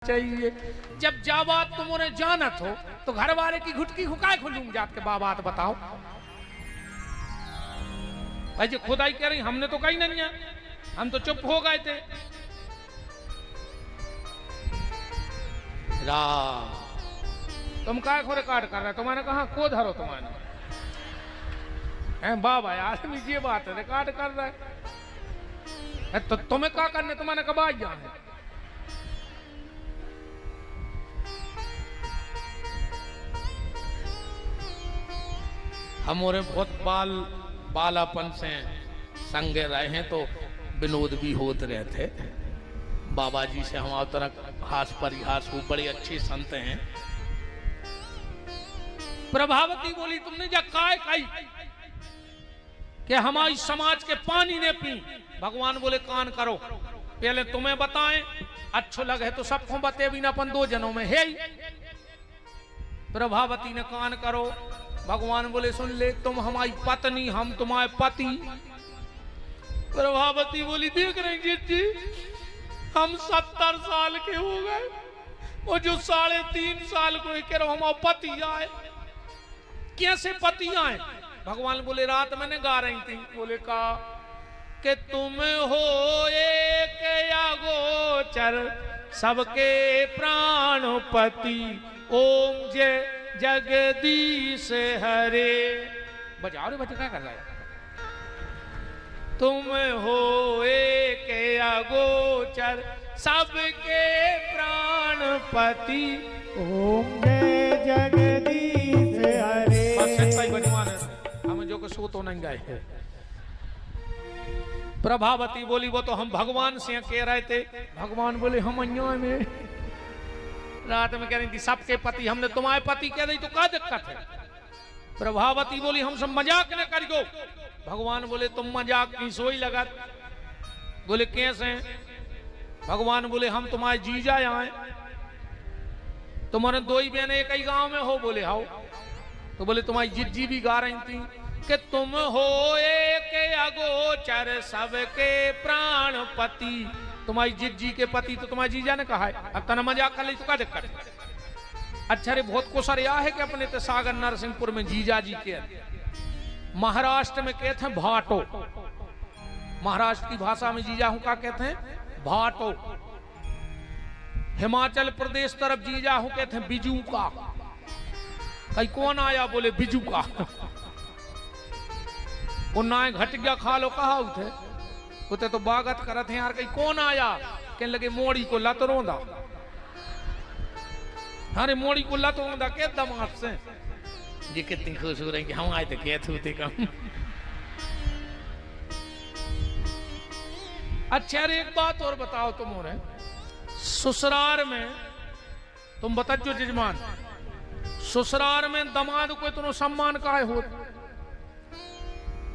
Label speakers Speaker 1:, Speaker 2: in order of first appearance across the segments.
Speaker 1: चाहिए। जब जा बात तुमने जानत हो तो घर वाले की घुटकी हुकाए खुलूंग जात के बात बताओ। भाई जो खुदाई कह रही हमने तो कही नहीं है, हम तो चुप हो गए थे। राम तुम काय खोरे काट कर रहे, तुम्हारे कहा को धरो तुम्हारे बाबा आदमी ये बात है काट कर रहा है तो तुम्हें क्या करने, तुम्हारे कब आई है। हमारे बहुत बालापन से संगे रहे हैं तो विनोद भी होते रहते। बाबा जी से हमारे तरह हास परिहास हो, बड़े अच्छे संत हैं। प्रभावती बोली तुमने जा काय खाई कि हमारी समाज के पानी ने पी। भगवान बोले कान करो, पहले तुम्हें बताएं, अच्छो लगे तो सबको बते भी ना अपन दो जनों में है। प्रभावती ने कान करो। भगवान बोले सुन ले, तुम हमारी पत्नी, हम तुम्हारे पति। प्रभावती बोली देख रहे जीत जी, हम 70 साल के हो गए और जो 3.5 साल को कह रहे हमारे पति आए। कैसे पति आए? भगवान बोले रात मैंने गा रही थी, बोले का कि तुम हो एक या गोचर सबके प्राणपति, ओम जय जगदीश हरे। बजाओ रे बच्चे क्या कर रहा है। तुम हो एक अगोचर सबके प्राणपति,
Speaker 2: ओम जय जगदीश हरे।
Speaker 1: बस सही बजवान हमें जो को सो तो नहीं गए। प्रभावती बोली वो तो हम भगवान से कह रहे थे। भगवान बोले हम अन्याय में रात में कह रही थी सबके पति, हमने तुम्हारे पति कह रही तो क्या दिक्कत है। प्रभावती बोली हम सब मजाक न कर दो। भगवान बोले तुम मजाक की सोई लगा। बोले कैसे? भगवान बोले हम तुम्हारे जीजा आए, तुम्हारे दो ही बहनें एक ही गांव में हो। बोले हाउ। तो बोले तुम्हारी जिज्जी भी गा रही थी कि तुम हो एक अगोचर सबके प्राणपति। तुम्हारी जिज्जी के पति तो तुम्हारी जीजा ने कहा है, अब तना मजाक कर ली तो क्या दिक्कत है। अच्छा रे बहुत कुछ यह है कि अपने सागर नरसिंहपुर में जीजा जी के, महाराष्ट्र में कहते हैं भाटो, महाराष्ट्र की भाषा में जीजा हूं का कहते हैं भाटो। हिमाचल प्रदेश तरफ जीजा हूं कहते हैं बिजू का। कहीं कौन आया? बोले बिजू का। उन्ना घट गया खा लो कहा उठे उते तो बागत करत हैं यार। कहीं कौन आया? कहने लगे मोड़ी को लत रोंदा। अरे मोड़ी को लत रोंदा के दमाद से ये कितनी खुश हो रही कि हम आए थे क्या थे कम। अच्छा यार एक बात और बताओ तुम हो रहे ससुराल में, तुम बताओ जजमान, ससुराल में दमाद को इतना सम्मान काहे हो?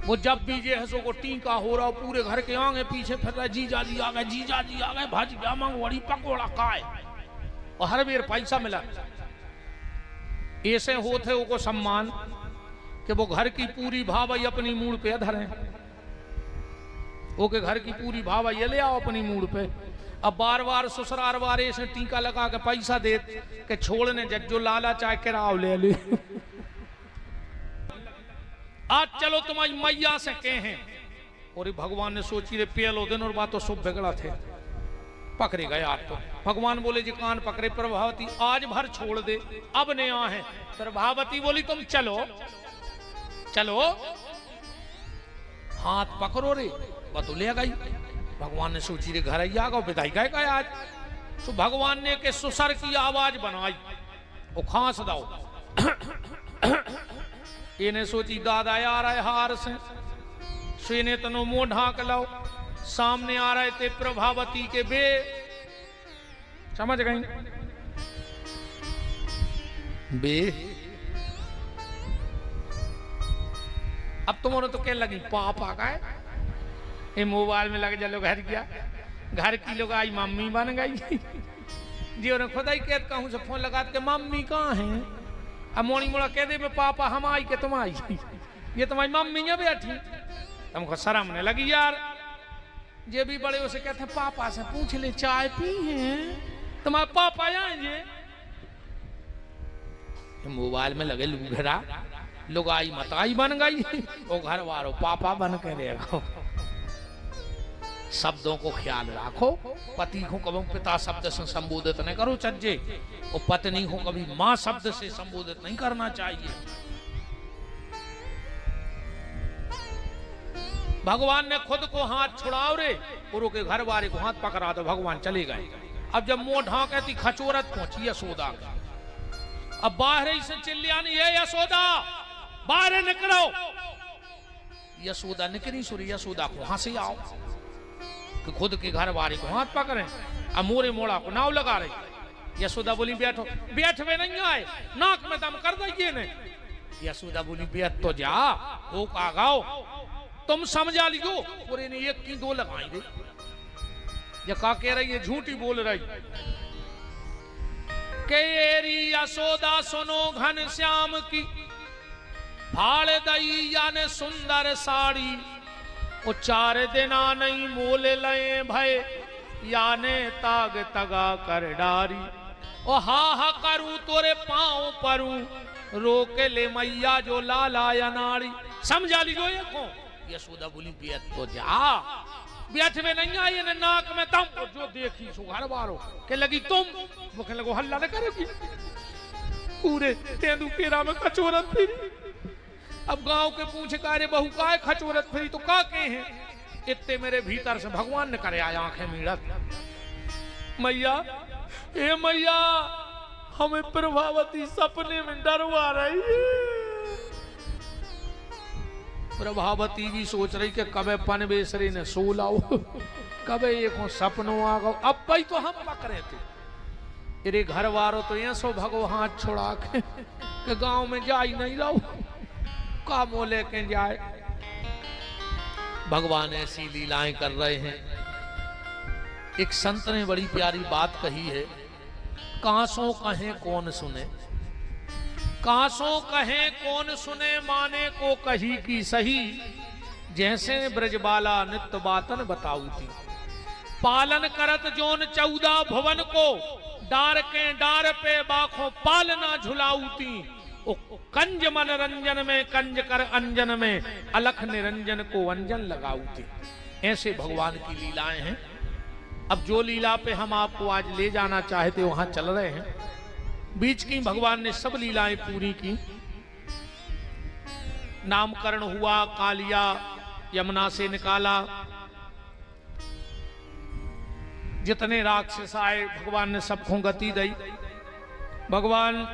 Speaker 1: वो जब भी जे हसो को टीका हो रहा, पूरे घर के आगे पीछे फिर रहा, जीजा जी आ गए, जीजा जी आ गए, भाजिया मंगवाड़ी पकोड़ा काय, और हर बेर पैसा मिला। ऐसे होते वो सम्मान कि वो घर की पूरी भावई अपनी मूड पे धरे। वो के घर की पूरी भावई ले आओ अपनी मूड पे। अब बार बार ससुराल वाले से टीका लगा के पैसा दे के छोड़ने जज्जो लाला चाहे किराव ले ले। आज चलो तुम्हारी मैया से कहें। और भगवान ने सोची रे पेलो दिन और बात तो सब बिगड़ा थे, पकड़े गए आज तो। भगवान बोले जी कान पकड़े। प्रभावती आज भर छोड़ दे, अब ने आ है। प्रभावती बोली तुम चलो चलो, हाथ पकड़ो रे, बतुले गई। भगवान ने सोची रे घर आ गो विदाई गए आज। तो भगवान ने के सुसर की आवाज बनाई, वो खांस दाओ। इन्हें सोची दादा आ रहे हार से ने तनो मुंह ढाक लाओ। सामने आ रहे थे प्रभावती के बे, समझ गई बे। अब तुम्हारे तो क्या लगी पाप आ गए, ये मोबाइल में लग जाओ घर गया, घर की लोग आई मम्मी बन गई। जी उन्हें खुदा ही कहता हूं से फोन लगा के मम्मी कहाँ है? अब मोड़ी मोड़ा कह दे मैं पापा हम आई के तुम आई, ये तुम्हारी मम्मी है बैठी। हमको शर्म नहीं लगी यार। जे भी बड़े उसे कहते हैं पापा से पूछ ले चाय पी है, तुम्हारे पापा आएंगे मोबाइल में लगे लूघरा लुगाई मताई बन गई वो घर वालों पापा बन के रहेगा। शब्दों को ख्याल रखो, पति को कभी पिता शब्द से संबोधित नहीं करो चज्जे, और पत्नी को कभी मां शब्द से संबोधित नहीं करना चाहिए। भगवान ने खुद को हाथ छुड़ाओ रे, पुरु के घर वाले को हाथ पकड़ा तो भगवान चले गए। अब जब मुंह ढांके थी खचोरत पहुंची यशोदा, अब बाहर ही से चिल्लानी, ये यशोदा बाहर निकलो। यशोदा निकली, सूर्य यशोदा को हंसी आओ कि खुद के घर वाले को हाथ पकड़े, अब मोरे मोड़ा को नाव लगा रही। यशोदा बोली बैठो, बैठ में नहीं आए, नाक में दम कर दीजिए ने। यशोदा बोली बैठ तो जा, वो का गाओ तुम समझा लियो। पूरे ने एक की दो लगाई दे, ये का कह रही है, झूठी बोल रही। केरी यशोदा सुनो घन श्याम की, फाड़ दई याने सुंदर साड़ी, ओ 4 दिना नहीं मोल लए भय, याने ताग तगा कर डारी। ओ हा हा करूं तोरे पांव परूं, रोक ले मैया जो लाला या नारी। समझा लीजिए ये को। यशोदा बोली बैठ तो जा, बैठ में नहीं आई ने नाक में दम, जो देखी सो घर वालों के लगी तुम, वो कहने लगो हल्ला न करेगी, पूरे तेंदू केरा में खचोरत फिरी। अब गांव के पूछे का रे बहू का खचोरत फिरी तो का के हैं, इतने मेरे भीतर से भगवान ने करे आया आंखें मीड़त। मैया ए मैया, हमें प्रभावती सपने में डरवा रही है। प्रभावती भी सोच रही कि कबे पन बेसरी ने सो लाओ, कबे एक सपनों आ गो। अब भाई तो हम पकड़े थे, तेरे घर वालों तो ये सो भगो हाथ छोड़ा के गांव में जा ही नहीं रहो, का मोह लेके जाए। भगवान ऐसी लीलाएं कर रहे हैं। एक संत ने बड़ी प्यारी बात कही है, कांसों कहें कौन सुने, कांसों कहें कौन सुने, माने को कही की सही। जैसे ब्रजबाला नित्य बातन बताऊ थी, पालन करत जोन 14 भुवन को, डार के डार पे बाखों पालना झुलाऊती। कंज मनरंजन में कंज कर अंजन में, अलख निरंजन को अंजन लगाऊती। ऐसे भगवान की लीलाएं हैं। अब जो लीला पे हम आपको आज ले जाना चाहते वहां चल रहे हैं। बीच की भगवान ने सब लीलाएं पूरी की। नामकरण हुआ, कालिया यमुना से निकाला, जितने राक्षस आए भगवान ने सबको गति दी। भगवान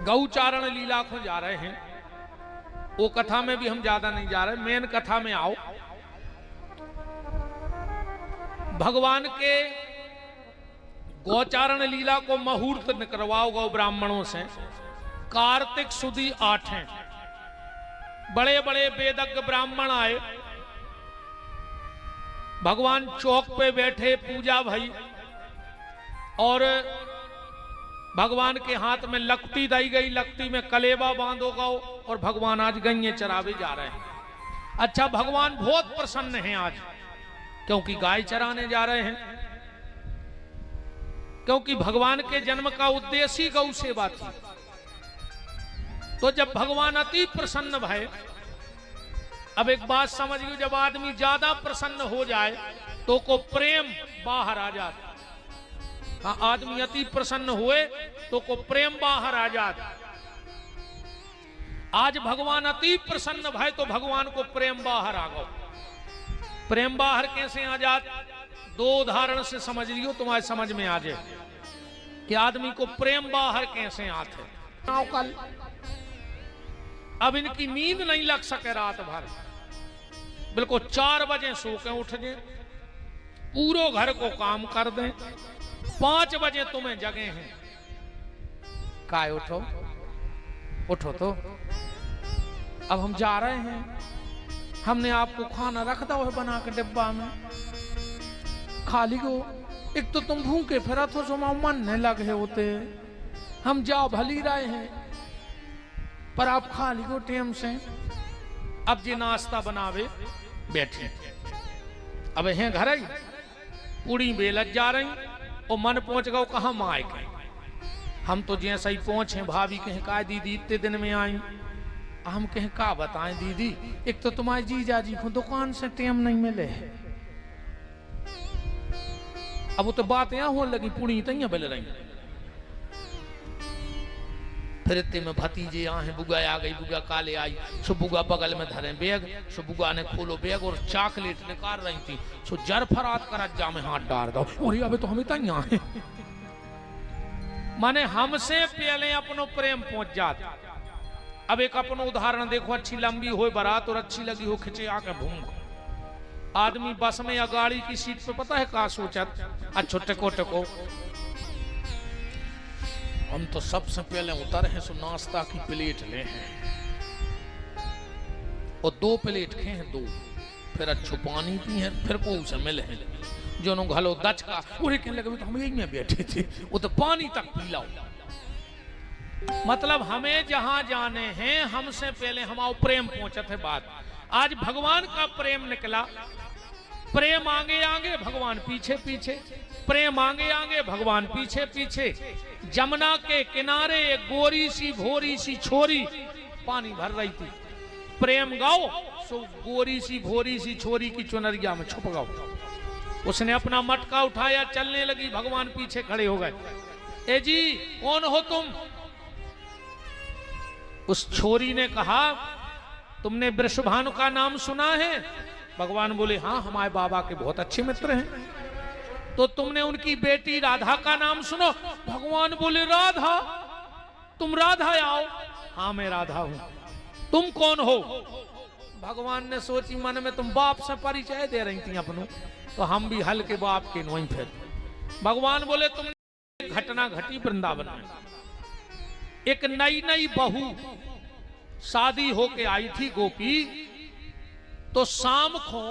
Speaker 1: गौचारण लीला को जा रहे हैं, वो कथा में भी हम ज्यादा नहीं जा रहे, मेन कथा में आओ। भगवान के गौचारण लीला को मुहूर्त निकलवाओ गौ ब्राह्मणों से। कार्तिक सुदी 8 हैं, बड़े बड़े वेदज्ञ ब्राह्मण आए। भगवान चौक पे बैठे, पूजा भई, और भगवान के हाथ में लकती दी गई, लकती में कलेवा बांधो गौ, और भगवान आज गैये चरावे जा रहे हैं। अच्छा, भगवान बहुत प्रसन्न हैं आज, क्योंकि गाय चराने जा रहे हैं। क्योंकि भगवान के जन्म का उद्देश्य ही गौ सेवा थी। तो जब भगवान अति प्रसन्न भय, अब एक बात समझिए, जब आदमी ज्यादा प्रसन्न हो जाए तो को प्रेम बाहर आ जाता। हाँ, आदमी अति प्रसन्न हुए तो को प्रेम बाहर आ जाता। आज भगवान अति प्रसन्न भय तो भगवान को प्रेम बाहर आ गो। प्रेम बाहर कैसे आ जात? 2 उदाहरण से समझ लियो, तुम्हारे समझ में आ जाए कि आदमी को प्रेम बाहर कैसे आते। कल अब इनकी नींद नहीं लग सके रात भर, बिल्कुल 4 बजे सो के उठ जाए, पूरो घर को काम कर दें, 5 बजे तुम्हें जगे हैं, काय उठो उठो तो अब हम जा रहे हैं, हमने आपको खाना रख दो है बना के डिब्बा में, खा लियो। एक तो तुम भूखे फिरा तो जो मन नहीं लगे होते, हम जा भली रहे हैं, पर आप खा लियो टेम से। अब जी नाश्ता बनावे बैठे, अब हैं घर ही पूरी बेलत जा रही और मन पहुंच गओ कहाँ माए के। हम तो जैसे ही पहुंचे भाभी कहें का दीदी इतने दिन में आई। हम कहें का बताएं दीदी, एक तो तुम्हारे जीजा जी को दुकान से टेम नहीं मिले है। अब वो तो बात यहाँ होने लगी पूरी तैयार बेल रही। फिर इतने में भतीजे यहाँ है, बुआ आ गई, बुआ काले आई। सो बुआ बगल में धरे बैग, सो बुआ ने खोलो बैग और चॉकलेट निकाल रही थी। सो जरफरात कर जा में हाथ डाल दो और अबे तो हम यहाँ है। माने हमसे पहले अपनो प्रेम पहुंच जाता। अब एक अपनो उदाहरण देखो, अच्छी लंबी हो बारात और अच्छी लगी हो खिंचे आके भूंग। आदमी बस में या गाड़ी की सीट पे पता है का सोचत, अच्छो टको टको हम तो सबसे पहले उतर हैं, सो नाश्ता की प्लेट ले हैं और 2 प्लेट खे हैं 2, फिर अच्छो पानी पी हैं, फिर को उसे मिले हैं जो नो घलो दच का उरे कहने लगे तो हम यही में बैठे थे, वो तो पानी तक पी लाओ। मतलब हमें जहां जाने हैं हमसे पहले हमारा प्रेम पहुंचत है बात। आज भगवान का प्रेम निकला, प्रेम आगे आगे भगवान पीछे पीछे, प्रेम आगे आगे भगवान पीछे पीछे। जमुना के किनारे एक गोरी सी भोरी सी छोरी पानी भर रही थी। प्रेम गाओ सो गोरी सी भोरी सी छोरी की चुनरिया में छुप गाओ। उसने अपना मटका उठाया, चलने लगी, भगवान पीछे खड़े हो गए। ए जी कौन हो तुम? उस छोरी ने कहा तुमने वृषभानु का नाम सुना है? भगवान बोले हाँ हमारे बाबा के बहुत अच्छे मित्र हैं। तो तुमने उनकी बेटी राधा का नाम सुनो? भगवान बोले राधा? तुम राधा आओ? हाँ मैं राधा हूं। तुम कौन हो? भगवान ने सोची मन में तुम बाप से परिचय दे रही थी अपनों, तो हम भी हल के बाप के वहीं। फिर भगवान बोले तुम घटना घटी वृंदावन में। एक नई नई बहू शादी होके आई थी गोपी, तो शाम को